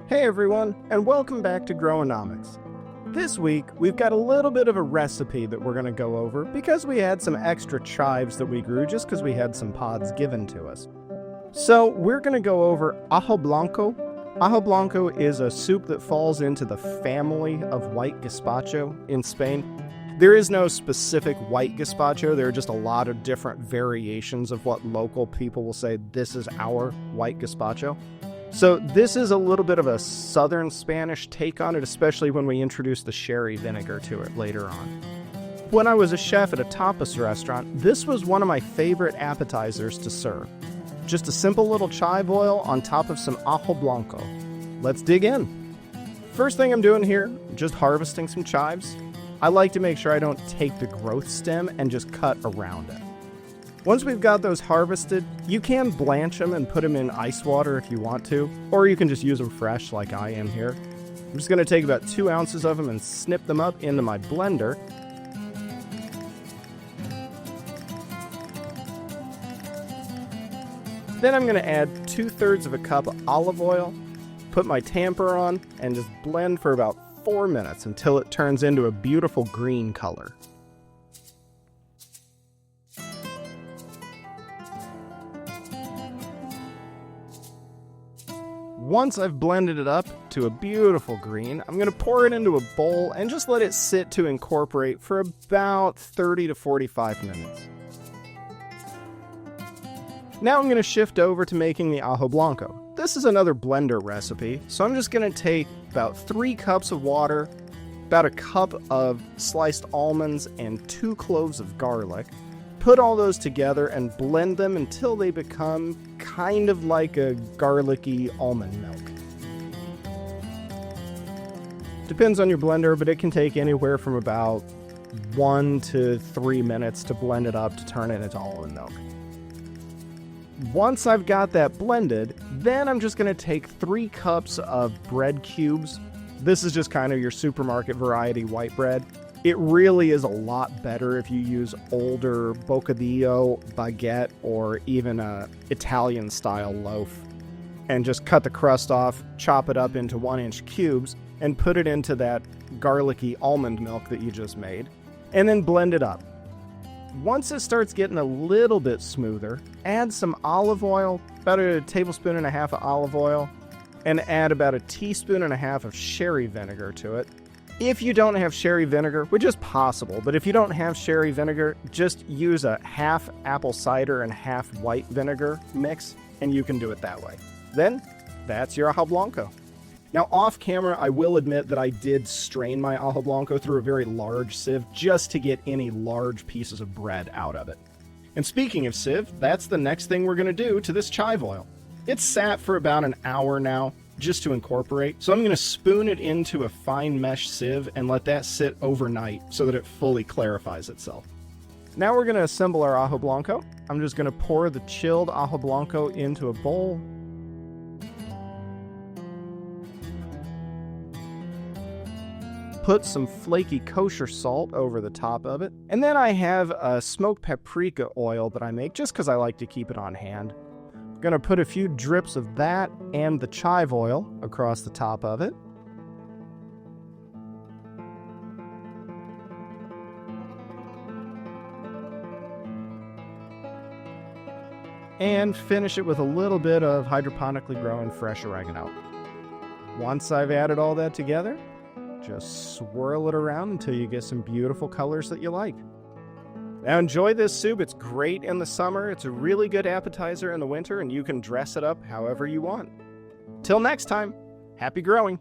Hey everyone, and welcome back to Growonomics. This week, we've got a little bit of a recipe that we're going to go over because we had some extra chives that we grew just because we had some pods given to us. So we're going to go over Ajoblanco. Ajoblanco is a soup that falls into the family of white gazpacho in Spain. There is no specific white gazpacho. There are just a lot of different variations of what local people will say, this is our white gazpacho. So this is a little bit of a southern Spanish take on it, especially when we introduce the sherry vinegar to it later on. When I was a chef at a tapas restaurant, this was one of my favorite appetizers to serve. Just a simple little chive oil on top of some Ajoblanco. Let's dig in. First thing I'm doing here, just harvesting some chives. I like to make sure I don't take the growth stem and just cut around it. Once we've got those harvested, you can blanch them and put them in ice water if you want to, or you can just use them fresh like I am here. I'm just going to take about 2 ounces of them and snip them up into my blender. Then I'm going to add 2/3 of a cup of olive oil, put my tamper on, and just blend for about 4 minutes until it turns into a beautiful green color. Once I've blended it up to a beautiful green, I'm going to pour it into a bowl and just let it sit to incorporate for about 30 to 45 minutes. Now I'm going to shift over to making the Ajoblanco. This is another blender recipe, so I'm just going to take about 3 cups of water, about a cup of sliced almonds, and 2 cloves of garlic. Put all those together and blend them until they become kind of like a garlicky almond milk. Depends on your blender, but it can take anywhere from about 1 to 3 minutes to blend it up to turn it into almond milk. Once I've got that blended, then I'm just going to take 3 cups of bread cubes. This is just kind of your supermarket variety white bread. It really is a lot better if you use older bocadillo, baguette, or even a Italian-style loaf. And just cut the crust off, chop it up into 1-inch cubes, and put it into that garlicky almond milk that you just made, and then blend it up. Once it starts getting a little bit smoother, add some olive oil, about 1.5 tablespoons of olive oil, and add about 1.5 teaspoons of sherry vinegar to it. If you don't have sherry vinegar, which is possible, but if you don't have sherry vinegar, just use a half apple cider and half white vinegar mix, and you can do it that way. Then, that's your Ajoblanco. Now, off camera, I will admit that I did strain my Ajoblanco through a very large sieve just to get any large pieces of bread out of it. And speaking of sieve, that's the next thing we're going to do to this chive oil. It's sat for about an hour now, just to incorporate. So I'm going to spoon it into a fine mesh sieve and let that sit overnight so that it fully clarifies itself. Now we're going to assemble our Ajoblanco. I'm just going to pour the chilled Ajoblanco into a bowl. Put some flaky kosher salt over the top of it. And then I have a smoked paprika oil that I make just because I like to keep it on hand. Gonna put a few drips of that and the chive oil across the top of it. And finish it with a little bit of hydroponically grown fresh oregano. Once I've added all that together, just swirl it around until you get some beautiful colors that you like. Now enjoy this soup. It's great in the summer. It's a really good appetizer in the winter, and you can dress it up however you want. Till next time, happy growing!